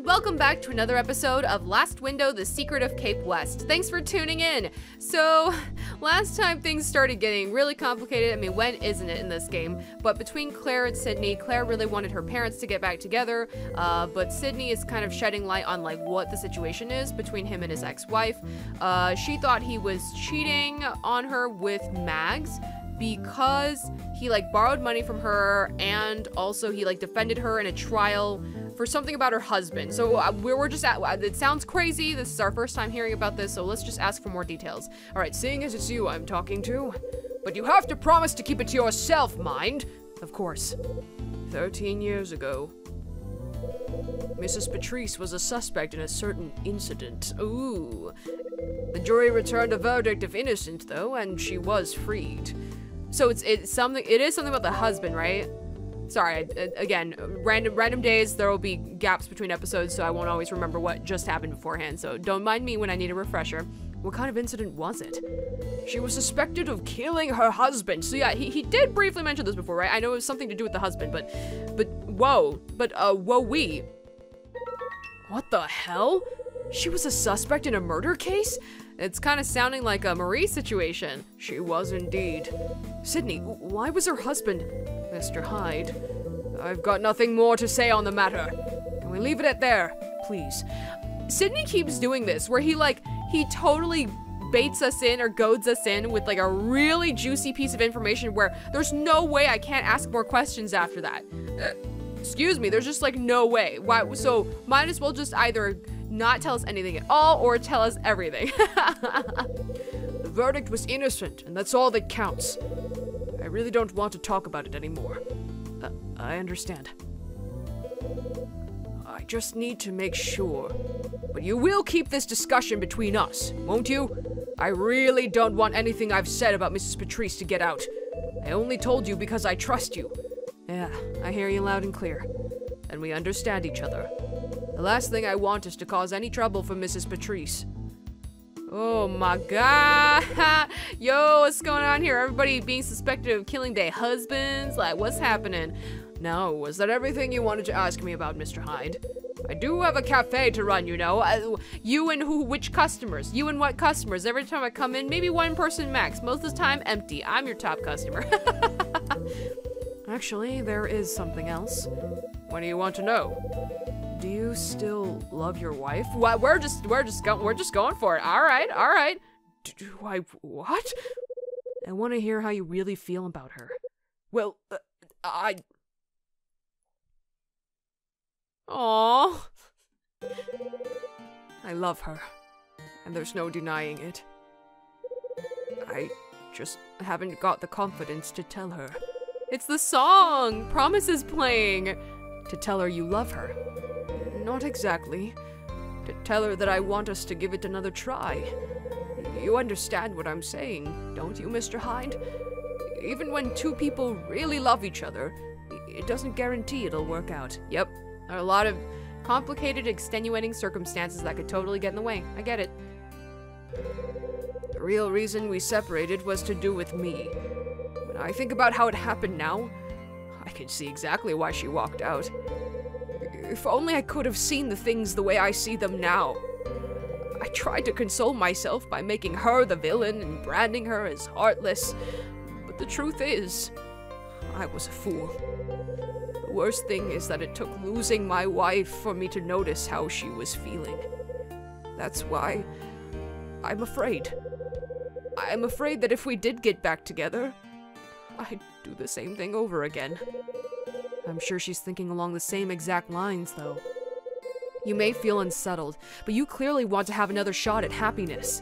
Welcome back to another episode of Last Window, The Secret of Cape West. Thanks for tuning in. So, last time things started getting really complicated. I mean, when isn't it in this game? But between Claire and Sidney, Claire really wanted her parents to get back together, but Sidney is kind of shedding light on like what the situation is between him and his ex-wife. She thought he was cheating on her with Mags, because he like borrowed money from her, and also he like defended her in a trial for something about her husband. So we're just at, it sounds crazy. This is our first time hearing about this, so let's just ask for more details. All right, seeing as it's you I'm talking to, but you have to promise to keep it to yourself, mind. Of course. 13 years ago, Mrs. Patrice was a suspect in a certain incident. Ooh. The jury returned a verdict of innocent though, and she was freed. So it is something about the husband, right? Sorry, again, random days, there will be gaps between episodes, so I won't always remember what just happened beforehand, so don't mind me when I need a refresher. What kind of incident was it? She was suspected of killing her husband. So yeah, he did briefly mention this before, right? I know it was something to do with the husband, but whoa-wee. What the hell? She was a suspect in a murder case? It's kind of sounding like a Marie situation. She was indeed. Sidney, why was her husband... Mr. Hyde, I've got nothing more to say on the matter. Can we leave it at there, please? Sidney keeps doing this, where he totally baits us in or goads us in with like a really juicy piece of information where there's no way I can't ask more questions after that. Excuse me, there's just like no way. Why? So might as well just either not tell us anything at all or tell us everything. The verdict was innocent, and that's all that counts. I really don't want to talk about it anymore. I understand. I just need to make sure. But you will keep this discussion between us, won't you? I really don't want anything I've said about Mrs. Patrice to get out. I only told you because I trust you. Yeah, I hear you loud and clear. And we understand each other. The last thing I want is to cause any trouble for Mrs. Patrice. Oh my god. Yo, what's going on here? Everybody being suspected of killing their husbands? Like, what's happening? No, was that everything you wanted to ask me about, Mr. Hyde? I do have a cafe to run, you know. You and which customers? You and what customers? Every time I come in, maybe one person max. Most of the time, empty. I'm your top customer. Actually, there is something else. What do you want to know? Do you still love your wife? What? We're just going for it. All right. Do I what? I want to hear how you really feel about her. Well, Aww. I love her, and there's no denying it. I just haven't got the confidence to tell her. It's the song! Promise is playing! To tell her you love her. Not exactly. To tell her that I want us to give it another try. You understand what I'm saying, don't you, Mr. Hyde? Even when two people really love each other, it doesn't guarantee it'll work out. Yep, there are a lot of complicated, extenuating circumstances that could totally get in the way. I get it. The real reason we separated was to do with me. When I think about how it happened now, I can see exactly why she walked out. If only I could have seen the things the way I see them now. I tried to console myself by making her the villain and branding her as heartless, but the truth is, I was a fool. The worst thing is that it took losing my wife for me to notice how she was feeling. That's why I'm afraid. I'm afraid that if we did get back together, I'd do the same thing over again. I'm sure she's thinking along the same exact lines, though. You may feel unsettled, but you clearly want to have another shot at happiness.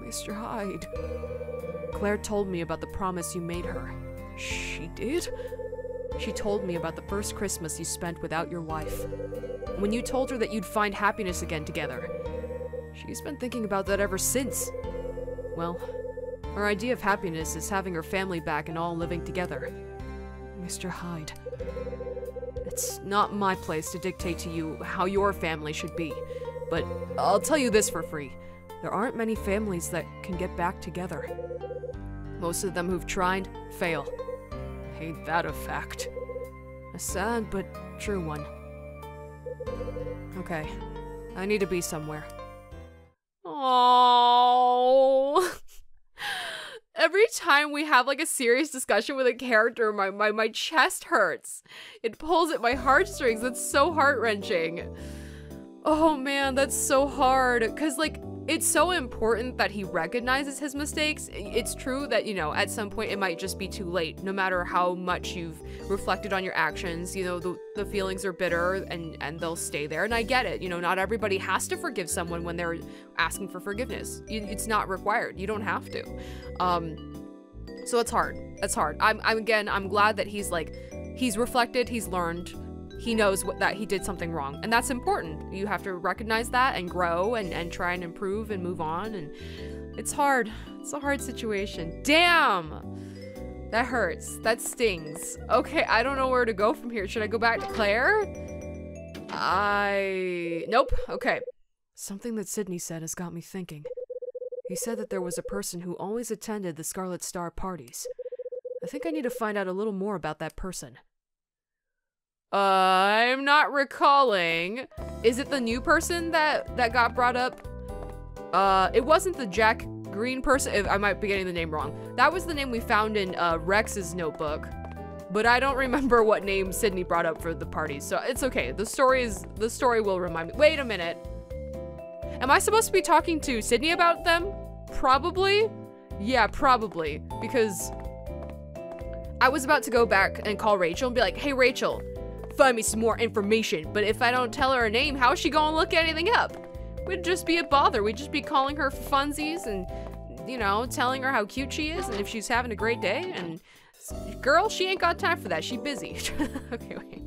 Mr. Hyde. Claire told me about the promise you made her. She did? She told me about the first Christmas you spent without your wife. When you told her that you'd find happiness again together. She's been thinking about that ever since. Well, her idea of happiness is having her family back and all living together. Mr. Hyde. It's not my place to dictate to you how your family should be, but I'll tell you this for free. There aren't many families that can get back together. Most of them who've tried fail. Ain't that a fact? A sad but true one. Okay, I need to be somewhere. Oh. Every time we have like a serious discussion with a character, my chest hurts. It pulls at my heartstrings. That's so heart-wrenching. Oh man, that's so hard. Cause like, it's so important that he recognizes his mistakes. It's true that, you know, at some point it might just be too late. No matter how much you've reflected on your actions, you know, the feelings are bitter and they'll stay there. And I get it. You know, not everybody has to forgive someone when they're asking for forgiveness. It's not required. You don't have to. So it's hard. It's hard. I'm glad that he's reflected, he's learned. He knows that he did something wrong, and that's important. You have to recognize that and grow and try and improve and move on, and it's hard. It's a hard situation. Damn! That hurts. That stings. Okay, I don't know where to go from here. Should I go back to Claire? Nope. Okay. Something that Sidney said has got me thinking. He said that there was a person who always attended the Scarlet Star parties. I think I need to find out a little more about that person. I'm not recalling. Is it the new person that got brought up? It wasn't the Jack Green person. I might be getting the name wrong. That was the name we found in Rex's notebook. But I don't remember what name Sidney brought up for the parties, so it's okay. The story will remind me. Wait a minute. Am I supposed to be talking to Sidney about them? Probably. Yeah, probably. Because I was about to go back and call Rachel and be like, hey, Rachel, find me some more information. But if I don't tell her name, how is she gonna look anything up? We'd just be a bother. We'd just be calling her for funsies and, you know, telling her how cute she is and if she's having a great day. And girl, she ain't got time for that. She busy. Okay, wait.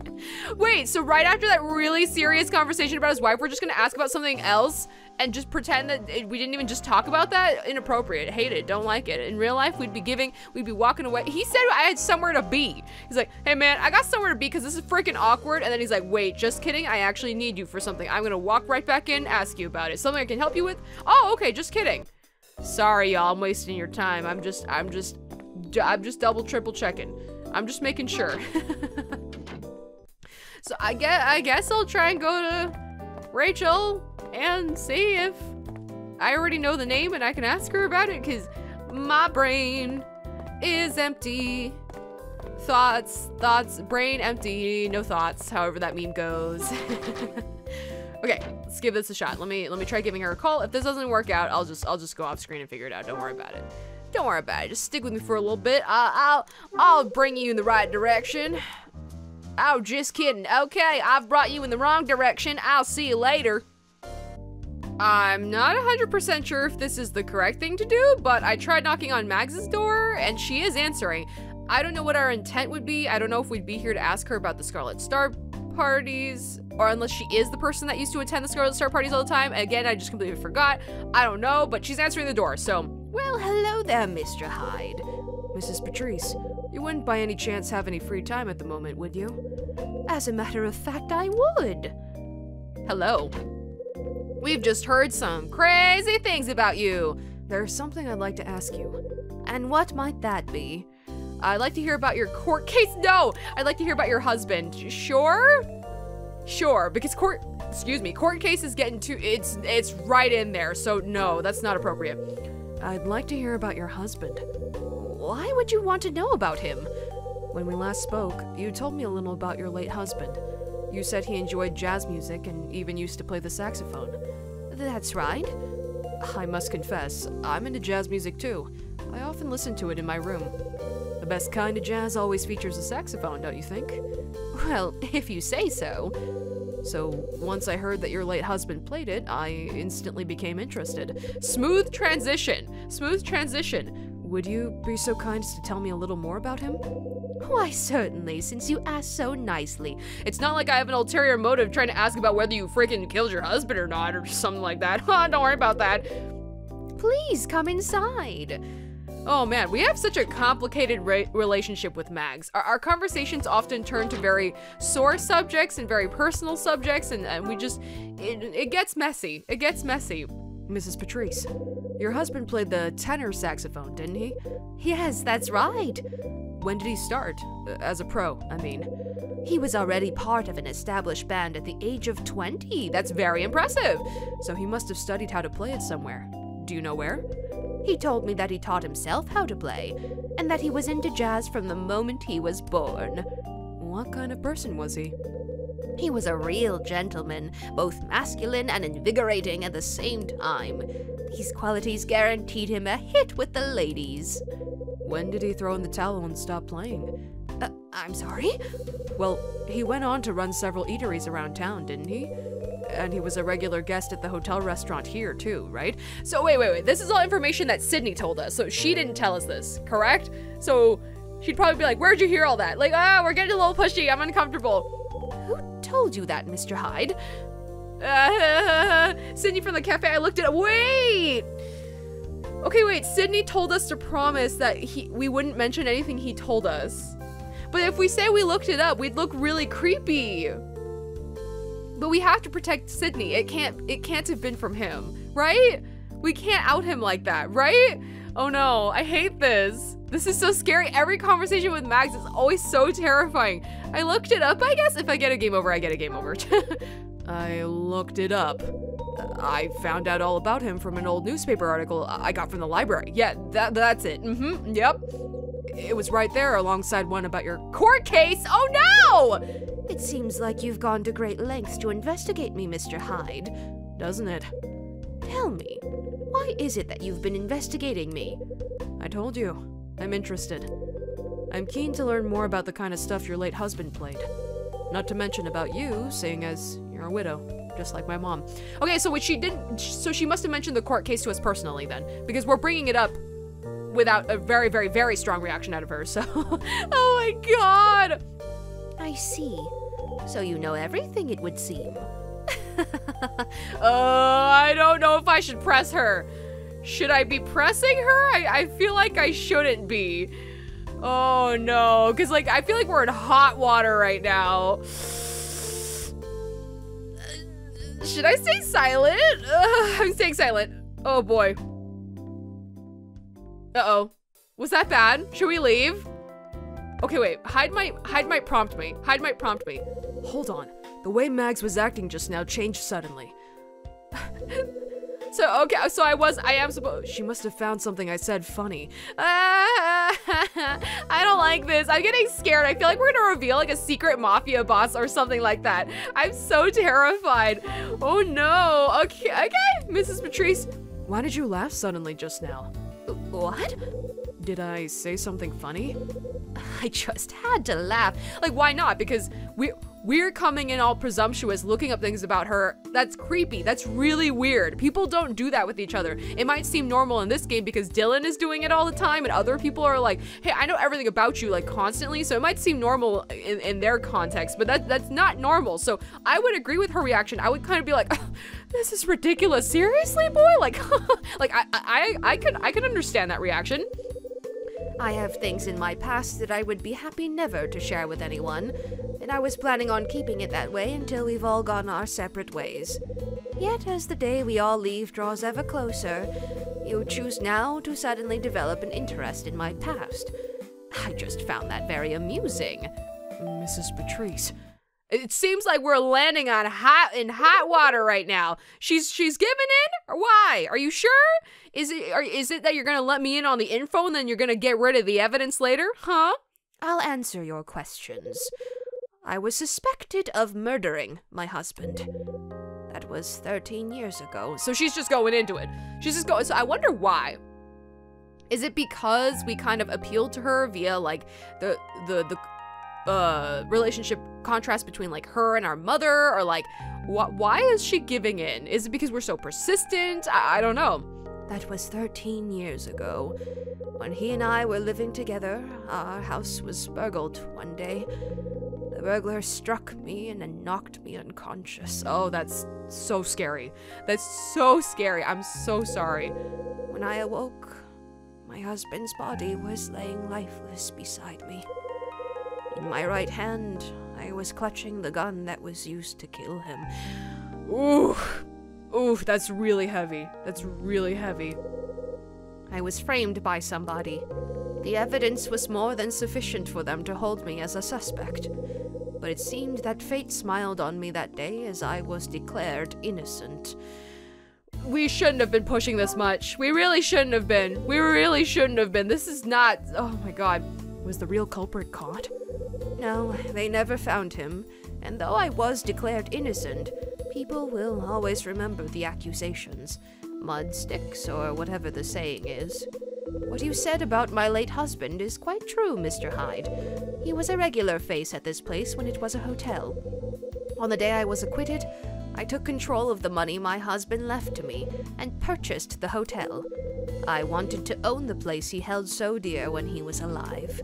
Wait, so right after that really serious conversation about his wife, we're just gonna ask about something else and just pretend that we didn't even just talk about that? Inappropriate. Hate it. Don't like it. In real life, we'd be walking away. He said I had somewhere to be. He's like, hey man, I got somewhere to be because this is freaking awkward. And then he's like, wait, just kidding. I actually need you for something. I'm gonna walk right back in, ask you about it. Something I can help you with? Oh, okay, just kidding. Sorry, y'all, I'm wasting your time. I'm just double, triple checking. I'm just making sure. So I guess I'll try and go to Rachel and see if I already know the name and I can ask her about it, because my brain is empty. Thoughts, brain empty, no thoughts, however that meme goes. Okay, let's give this a shot. Let me try giving her a call. If this doesn't work out, I'll just go off screen and figure it out. Don't worry about it. Don't worry about it. Just stick with me for a little bit. I'll bring you in the right direction. Oh, just kidding. Okay, I've brought you in the wrong direction. I'll see you later. I'm not 100% sure if this is the correct thing to do, but I tried knocking on Mags's door, and she is answering. I don't know what our intent would be. I don't know if we'd be here to ask her about the Scarlet Star parties, or unless she is the person that used to attend the Scarlet Star parties all the time. Again, I just completely forgot. I don't know, but she's answering the door, so. Well, hello there, Mr. Hyde. Mrs. Patrice, you wouldn't by any chance have any free time at the moment, would you? As a matter of fact, I would. Hello. We've just heard some crazy things about you. There's something I'd like to ask you. And what might that be? I'd like to hear about your court case. No, I'd like to hear about your husband. Sure? Sure, because court case is getting too, it's right in there, so no, that's not appropriate. I'd like to hear about your husband. Why would you want to know about him? When we last spoke, you told me a little about your late husband. You said he enjoyed jazz music and even used to play the saxophone. That's right. I must confess, I'm into jazz music too. I often listen to it in my room. The best kind of jazz always features a saxophone, don't you think? Well, if you say so. So, once I heard that your late husband played it, I instantly became interested. Smooth transition. Smooth transition. Would you be so kind as to tell me a little more about him? Why, certainly, since you asked so nicely. It's not like I have an ulterior motive trying to ask about whether you freaking killed your husband or not, or something like that. Don't worry about that. Please come inside. Oh man, we have such a complicated relationship with Mags. Our conversations often turn to very sore subjects and very personal subjects, and we just, it gets messy. It gets messy. Mrs. Patrice, your husband played the tenor saxophone, didn't he? Yes, that's right. When did he start? As a pro, I mean. He was already part of an established band at the age of 20. That's very impressive. So he must have studied how to play it somewhere. Do you know where? He told me that he taught himself how to play, and that he was into jazz from the moment he was born. What kind of person was he? He was a real gentleman, both masculine and invigorating at the same time. These qualities guaranteed him a hit with the ladies. When did he throw in the towel and stop playing? I'm sorry? Well, he went on to run several eateries around town, didn't he? And he was a regular guest at the hotel restaurant here too, right? So wait. This is all information that Sidney told us, so she didn't tell us this, correct? So she'd probably be like, where'd you hear all that? Like, we're getting a little pushy, I'm uncomfortable. Who told you that, Mr. Hyde? Sidney from the cafe, I looked it up. Wait! Okay, wait, Sidney told us to promise that we wouldn't mention anything he told us. But if we say we looked it up, we'd look really creepy. But we have to protect Sidney. It can't have been from him, right? We can't out him like that, right? Oh no, I hate this. This is so scary. Every conversation with Mags is always so terrifying. I looked it up, I guess. If I get a game over, I get a game over. I looked it up. I found out all about him from an old newspaper article I got from the library. Yeah, that's it. Yep. It was right there alongside one about your court case. Oh no! It seems like you've gone to great lengths to investigate me, Mr. Hyde. Doesn't it? Tell me, why is it that you've been investigating me? I told you, I'm interested. I'm keen to learn more about the kind of stuff your late husband played. Not to mention about you, seeing as you're a widow, just like my mom. Okay, so she must have mentioned the court case to us personally then, because we're bringing it up without a very, very, very strong reaction out of her, so. Oh my god! I see. So you know everything, it would seem. I don't know if I should press her. Should I be pressing her? I feel like I shouldn't be. Oh no, because like I feel like we're in hot water right now. Should I stay silent? I'm staying silent. Oh boy. Uh-oh. Was that bad? Should we leave? Okay, wait. Hyde might prompt me. Hyde might prompt me. Hold on. The way Mags was acting just now changed suddenly. So I am supposed. She must have found something I said funny. I don't like this. I'm getting scared. I feel like we're gonna reveal like a secret mafia boss or something like that. I'm so terrified. Oh no. Okay, Mrs. Patrice. Why did you laugh suddenly just now? What? Did I say something funny? I just had to laugh. Like, why not? Because we're coming in all presumptuous, looking up things about her. That's creepy. That's really weird. People don't do that with each other. It might seem normal in this game because Dylan is doing it all the time and other people are like, hey, I know everything about you like constantly, so it might seem normal in their context, but that's not normal. So I would agree with her reaction. I would kind of be like, oh, this is ridiculous. Seriously, boy? Like, like I could understand that reaction. I have things in my past that I would be happy never to share with anyone, and I was planning on keeping it that way until we've all gone our separate ways. Yet as the day we all leave draws ever closer, you choose now to suddenly develop an interest in my past. I just found that very amusing. Mrs. Patrice. It seems like we're landing on hot water right now. She's giving in? Or why? Are you sure? Is it that you're gonna let me in on the info and then you're gonna get rid of the evidence later? Huh? I'll answer your questions. I was suspected of murdering my husband. That was 13 years ago. So she's just going into it. She's just going. So I wonder why. Is it because we kind of appealed to her via like the relationship contrast between like her and our mother, or like why is she giving in? Is it because we're so persistent? I don't know. That was 13 years ago. When he and I were living together, our house was burgled one day. The burglar struck me and then knocked me unconscious. Oh, that's so scary. That's so scary. I'm so sorry. When I awoke, My husband's body was laying lifeless beside me. In my right hand, I was clutching the gun that was used to kill him. Ooh. Ooh, that's really heavy. That's really heavy. I was framed by somebody. The evidence was more than sufficient for them to hold me as a suspect. But it seemed that fate smiled on me that day as I was declared innocent. We shouldn't have been pushing this much. We really shouldn't have been. We really shouldn't have been. This is not... Oh my god. Was the real culprit caught? No, they never found him. And though I was declared innocent, people will always remember the accusations. Mud sticks, or whatever the saying is. What you said about my late husband is quite true, Mr. Hyde. He was a regular face at this place when it was a hotel. On the day I was acquitted, I took control of the money my husband left to me and purchased the hotel. I wanted to own the place he held so dear when he was alive.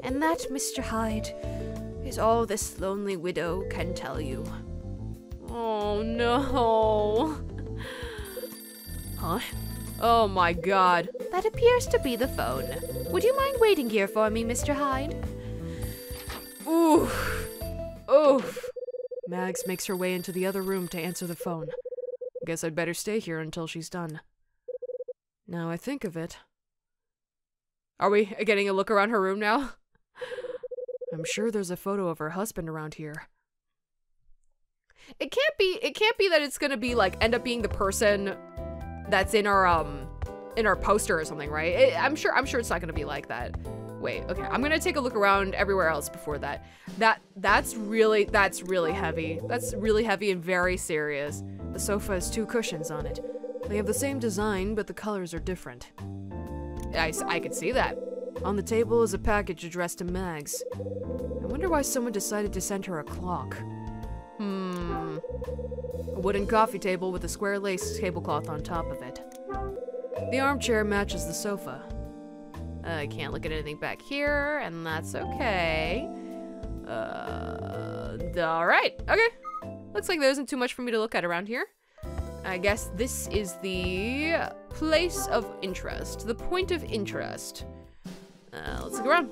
And that, Mr. Hyde, is all this lonely widow can tell you. Oh no. Huh? Oh my god. That appears to be the phone. Would you mind waiting here for me, Mr. Hyde? Oof. Oof. Mags makes her way into the other room to answer the phone. Guess I'd better stay here until she's done. Now I think of it. Are we getting a look around her room now? I'm sure there's a photo of her husband around here. It can't be that it's gonna be like, end up being the person that's in our poster or something, right? I'm sure it's not gonna be like that. Wait, okay, I'm gonna take a look around everywhere else before that. That's really heavy. That's really heavy and very serious. The sofa has 2 cushions on it. They have the same design, but the colors are different. I could see that. On the table is a package addressed to Mags. I wonder why someone decided to send her a clock. A wooden coffee table with a square lace tablecloth on top of it. The armchair matches the sofa. I can't look at anything back here, and that's okay. Alright, okay. Looks like there isn't too much for me to look at around here. I guess this is the place of interest, the point of interest. Let's look around.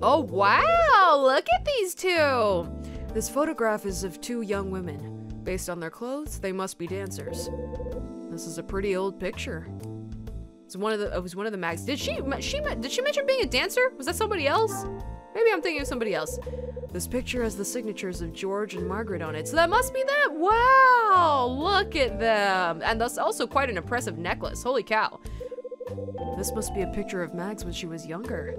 Oh, wow, look at these 2. This photograph is of 2 young women. Based on their clothes, they must be dancers. This is a pretty old picture. It was one of the Mags. Did she mention being a dancer? Was that somebody else? Maybe I'm thinking of somebody else. This picture has the signatures of George and Margaret on it, so that must be them. Wow, look at them. And that's also quite an impressive necklace. Holy cow. This must be a picture of Mags when she was younger.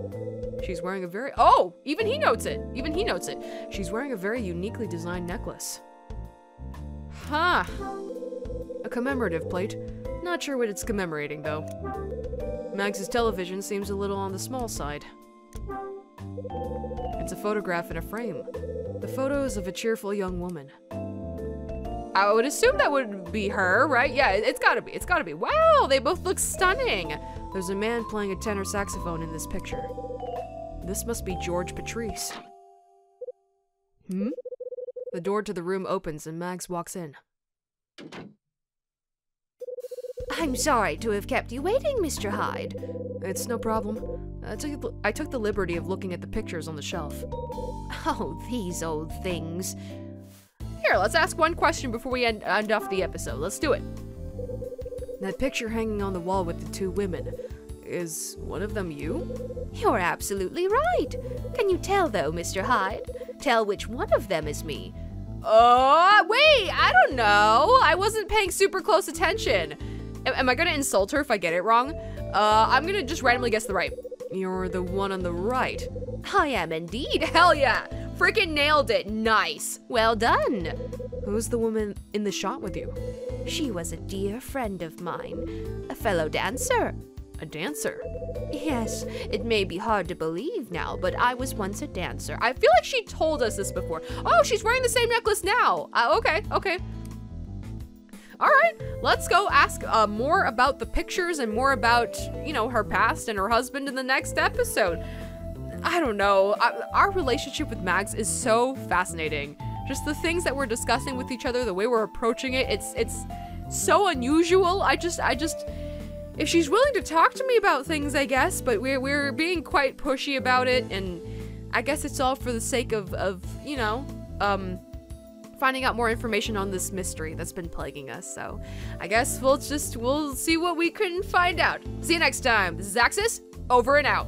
She's wearing a very, oh, even he notes it. Even he notes it. She's wearing a very uniquely designed necklace. Huh. A commemorative plate. Not sure what it's commemorating, though. Mags's television seems a little on the small side. It's a photograph in a frame. The photo is of a cheerful young woman. I would assume that would be her, right? Yeah, it's gotta be. Wow, they both look stunning. There's a man playing a tenor saxophone in this picture. This must be George Patrice. The door to the room opens and Mags walks in. I'm sorry to have kept you waiting, Mr. Hyde. It's no problem. I took the liberty of looking at the pictures on the shelf. Oh, these old things. Here, let's ask one question before we end off the episode. Let's do it. That picture hanging on the wall with the 2 women, is one of them you? You're absolutely right. Can you tell, though, Mr. Hyde? Tell which one of them is me. Wait, I don't know. I wasn't paying super close attention. Am I gonna insult her if I get it wrong? I'm gonna just randomly guess the right. You're the one on the right. I am indeed. Hell yeah. Freaking nailed it. Nice. Well done. Who's the woman in the shot with you? She was a dear friend of mine. A fellow dancer. A dancer? Yes, it may be hard to believe now, but I was once a dancer. I feel like she told us this before. Oh, she's wearing the same necklace now. Okay. All right, let's go ask more about the pictures and more about, you know, her past and her husband in the next episode. I don't know. Our relationship with Mags is so fascinating. Just the things that we're discussing with each other, the way we're approaching it, it's so unusual. if she's willing to talk to me about things, I guess, but we're being quite pushy about it, and I guess it's all for the sake of you know, finding out more information on this mystery that's been plaguing us. So I guess we'll see what we can find out. See you next time. This is Axis, over and out.